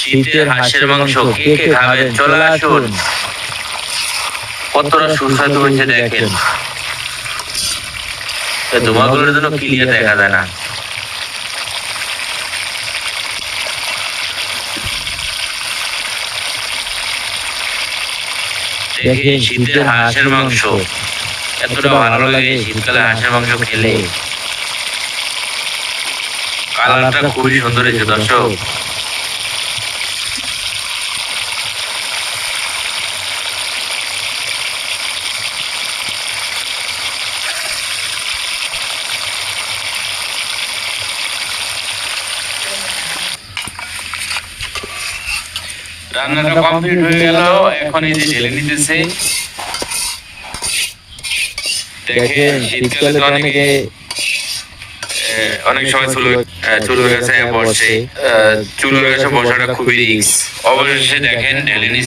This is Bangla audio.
শীতের হাঁসের মাংস কে কে খাবেন চলে আসুন। কতটা সুস্বাদু হয়েছে দেখেন, ধোঁয়াগুলোর জন্য ক্লিয়ার দেখা যায় না। দেখেন শীতের হাঁসের মাংস এতটা ভালো লাগে, শীতকালে হাঁসের মাংস খেলে। কালারটা খুবই সুন্দর হয়েছে দর্শক। রান্নাটা কমপ্লিট হয়ে গেল, এখন এই যে ঢেলে নিতেছে। দেখেন শীতকালে অনেক সময় চুলোর কাছে বসে, চুলোর কাছে বসাটা খুবই রিস্ক। অবশেষে দেখেন ঢেলে